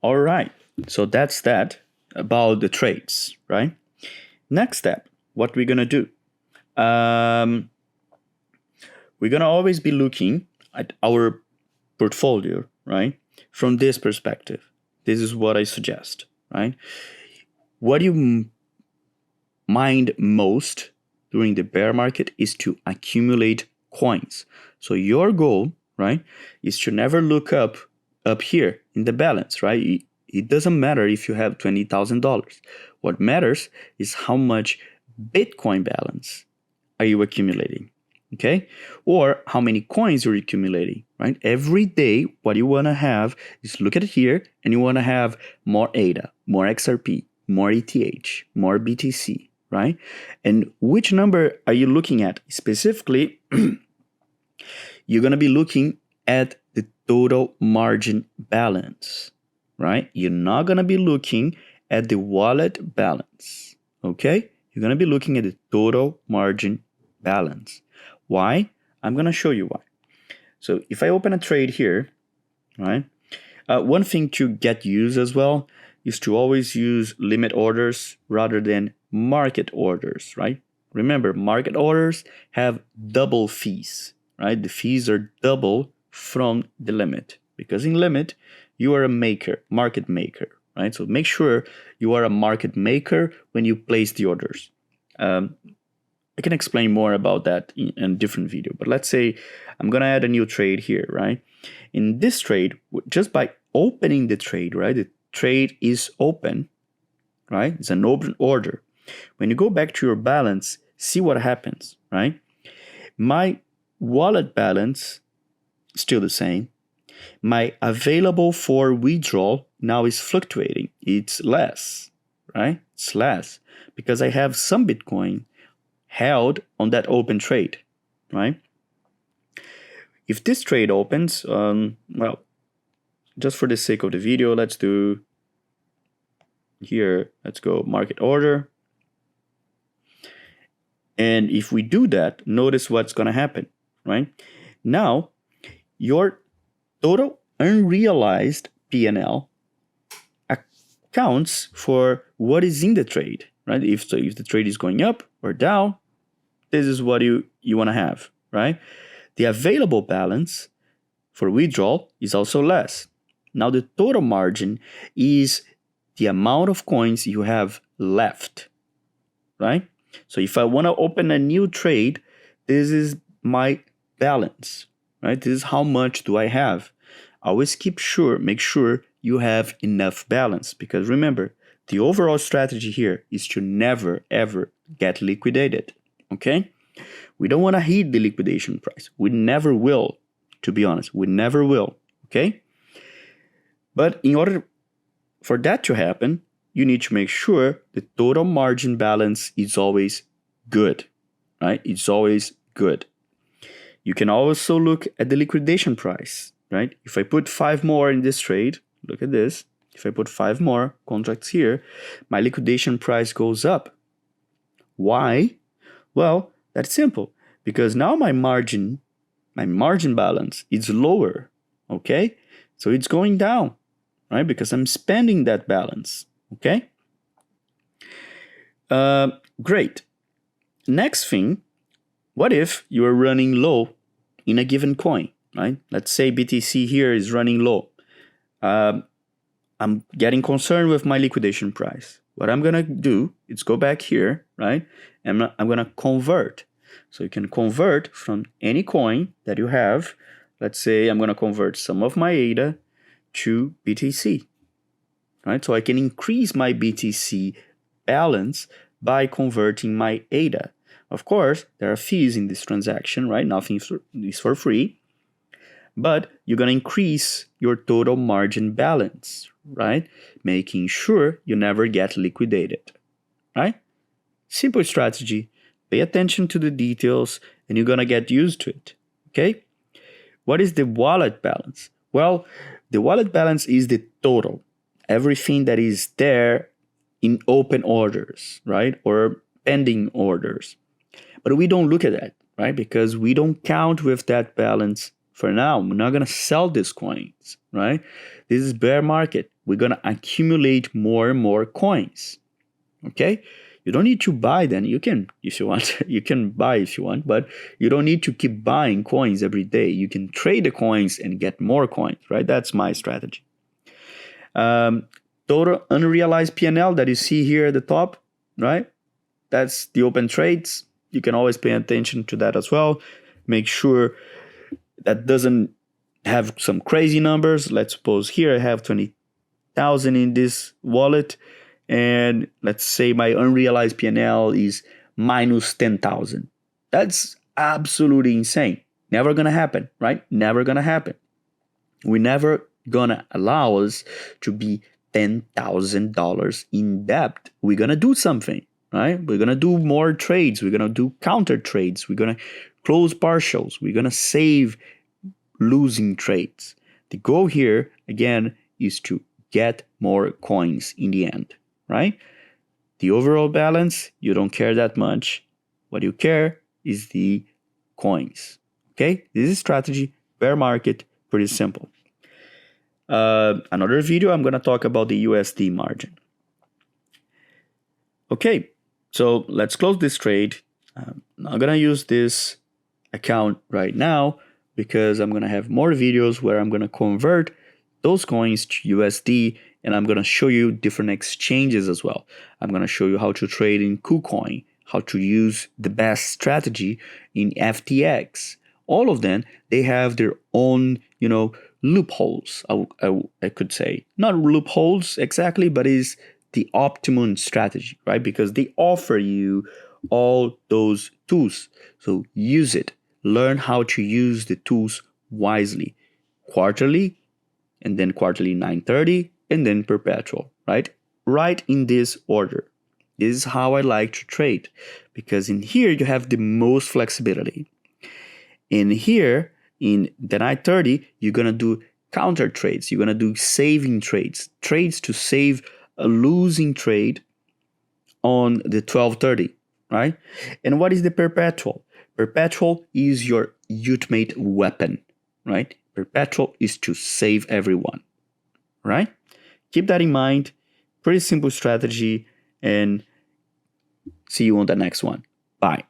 All right. So that's that about the trades, right? Next step, what we're gonna do? We're gonna always be looking at our portfolio, right? From this perspective. This is what I suggest, right? What do you mind most during the bear market is to accumulate coins. So your goal, right, is to never look up here in the balance, right? It doesn't matter if you have $20,000. What matters is how much Bitcoin balance are you accumulating, okay? Or how many coins you're accumulating, right? Every day, what you want to have is look at it here, and you want to have more ADA, more XRP, more ETH, more BTC, right? And which number are you looking at? Specifically, you're going to be looking at the total margin balance, right? You're not going to be looking at the wallet balance, okay? You're going to be looking at the total margin balance. Why? I'm going to show you why. So if I open a trade here, right? One thing to get used as well is to always use limit orders rather than market orders, right? Remember, market orders have double fees, right? The fees are double from the limit, because in limit, you are a market maker, right? So make sure you are a market maker when you place the orders. I can explain more about that in a different video, but let's say I'm going to add a new trade here, right? In this trade, just by opening the trade, right? The trade is open, right? It's an open order. When you go back to your balance, see what happens, right? My wallet balance is still the same. My available for withdrawal now is fluctuating. It's less, right? It's less because I have some Bitcoin held on that open trade, right? If this trade opens, well, just for the sake of the video, let's do here, let's go market order. And if we do that, notice what's going to happen, right? Now, your total unrealized P&L accounts for what is in the trade, right? If the trade is going up or down, this is what you want to have, right? The available balance for withdrawal is also less. Now the total margin is the amount of coins you have left, right? So if I want to open a new trade, this is my balance, right? This is how much do I have. Always make sure you have enough balance, because remember, the overall strategy here is to never ever get liquidated, okay? We don't want to hit the liquidation price. We never will, to be honest. We never will, okay? But in order for that to happen, you need to make sure the total margin balance is always good, right? It's always good. You can also look at the liquidation price, right? If I put 5 more in this trade, look at this. If I put 5 more contracts here, my liquidation price goes up. Why? Well, that's simple. Because now my margin balance is lower, okay? So it's going down, right? Because I'm spending that balance, okay? Great. Next thing, what if you are running low in a given coin, right? Let's say BTC here is running low. I'm getting concerned with my liquidation price. What I'm going to do is go back here, right? And I'm going to convert. So you can convert from any coin that you have. Let's say I'm going to convert some of my ADA to BTC, right? So I can increase my BTC balance by converting my ADA. Of course, there are fees in this transaction, right? Nothing is for free. But you're going to increase your total margin balance, right? Making sure you never get liquidated, right? Simple strategy. Pay attention to the details and you're going to get used to it, okay? What is the wallet balance? Well, the wallet balance is the total. Everything that is there in open orders, right? Or pending orders. But we don't look at that, right? Because we don't count with that balance for now. We're not going to sell these coins, right? This is bear market. we're going to accumulate more and more coins. Okay? You don't need to buy them. You can, if you want, you can buy if you want, but you don't need to keep buying coins every day. You can trade the coins and get more coins, right? That's my strategy. Total unrealized P&L that you see here at the top, right? That's the open trades. You can always pay attention to that as well. Make sure that doesn't have some crazy numbers. Let's suppose here I have 20,000 in this wallet, and let's say my unrealized P&L is minus 10,000. That's absolutely insane. Never gonna happen, right? Never gonna happen. We're never gonna allow us to be $10,000 in debt. We're gonna do something, right? We're gonna do more trades. We're gonna do counter trades. We're gonna close partials. We're gonna save losing trades. The goal here, again, is to get more coins in the end, right? The overall balance, you don't care that much. What you care is the coins, okay? This is strategy, bear market, pretty simple. Another video, I'm going to talk about the USD margin. Okay, so let's close this trade. I'm not going to use this account right now because I'm going to have more videos where I'm going to convert those coins to USD, and I'm going to show you different exchanges as well. I'm going to show you how to trade in KuCoin, how to use the best strategy in FTX. All of them, they have their own, loopholes, I could say. Not loopholes exactly, but is the optimum strategy, right? Because they offer you all those tools. So use it. Learn how to use the tools wisely. Quarterly, and then quarterly 930, and then perpetual, right? Right in this order. This is how I like to trade, because in here you have the most flexibility. In here, in the 930, you're going to do counter trades. You're going to do saving trades. Trades to save a losing trade on the 1230, right? And what is the perpetual? Perpetual is your ultimate weapon, right? Perpetual is to save everyone, right? Keep that in mind. Pretty simple strategy, and see you on the next one. Bye.